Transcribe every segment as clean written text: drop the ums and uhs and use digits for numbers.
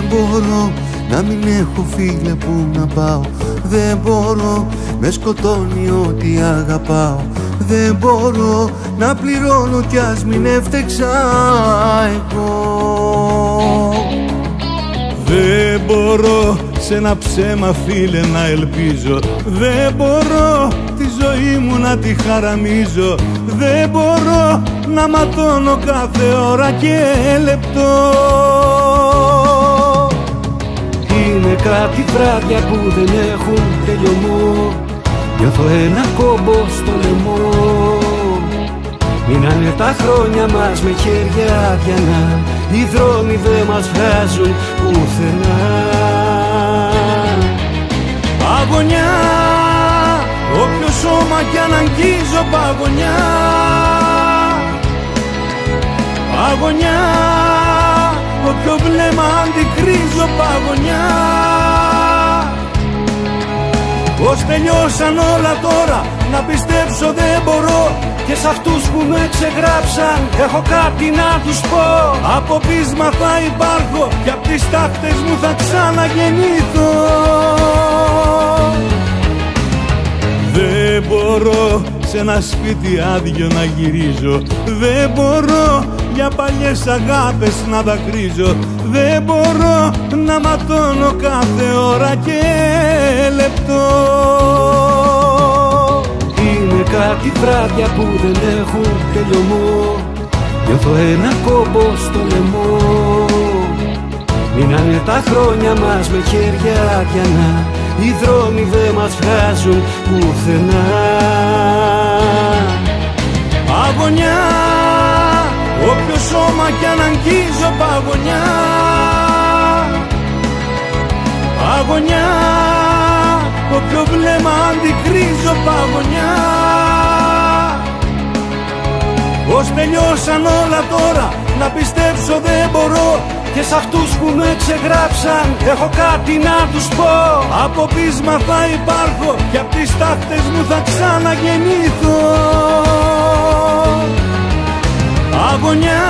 μπορώ να μην έχω φίλε που να πάω. Δεν μπορώ, με σκοτώνει ό,τι αγαπάω. Δεν μπορώ να πληρώνω κι ας μην έφτεξα εγώ. Δεν μπορώ σε ένα ψέμα φίλε να ελπίζω. Δεν μπορώ τη ζωή μου να τη χαραμίζω. Δεν μπορώ να ματώνω κάθε ώρα και λεπτό. Είναι κάτι βράδια που δεν έχουν τελειωμό. Νιώθω ένα κόμπο στο λαιμό. Μείνανε τα χρόνια μας με χέρια αδιανά. Οι δρόμοι δεν μας βγάζουν πουθενά. Παγωνιά, όποιο σώμα κι αν αγγίζω παγωνιά. Παγωνιά, όποιο βλέμμα αντικρίζω παγωνιά. Πως τελειώσαν όλα τώρα, να πιστέψω δεν μπορώ. Και σ' αυτούς που με ξεγράψαν έχω κάτι να τους πω. Από πείσμα θα υπάρχω και απ' τις τάχτες μου θα ξαναγεννήθω. Δεν μπορώ σε ένα σπίτι άδειο να γυρίζω. Δεν μπορώ για παλιές αγάπες να δακρύζω. Δεν μπορώ να ματώνω κάθε ώρα και λεπτό. Είναι κάτι βράδια που δεν έχουν τελειωμό. Νιώθω ένα κόμπο στο λαιμό. Μείνανε τα χρόνια μας με χέρια αδιανά. Οι δρόμοι δεν μας βγάζουν πουθενά. Παγωνιά, όποιο σώμα κι αν αγγίζω παγωνιά. Παγωνιά, όποιο βλέμμα αντικρίζω παγωνιά. Πως τελειώσαν όλα τώρα, να πιστέψω δεν μπορώ. Και σ' αυτούς που με ξεγράψαν έχω κάτι να τους πω. Από πείσμα θα υπάρχω και απ' τις τάχτες μου θα ξαναγεννήθω. Παγωνιά,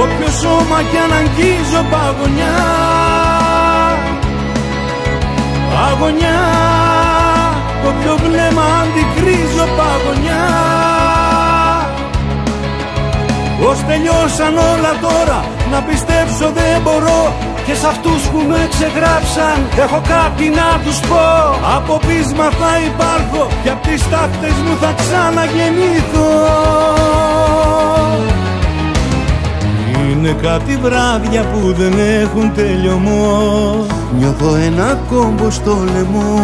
όποιο σώμα κι αν αγγίζω παγωνιά. Παγωνιά, όποιο βλέμμα αντικρίζω παγωνιά. Πως τελειώσαν όλα τώρα, να πιστέψω δεν μπορώ. Και σ' αυτούς που με ξεγράψαν έχω κάτι να τους πω. Από πείσμα θα υπάρχω και απ' τις τάχτες μου θα ξαναγεννήθω. Είναι κάτι βράδια που δεν έχουν τελειωμό. Νιώθω ένα κόμπο στο λαιμό.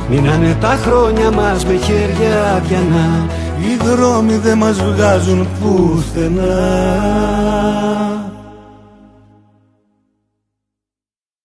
Μείνανε τα χρόνια μας με χέρια αδιανά. Οι δρόμοι δεν μας βγάζουν πουθενά.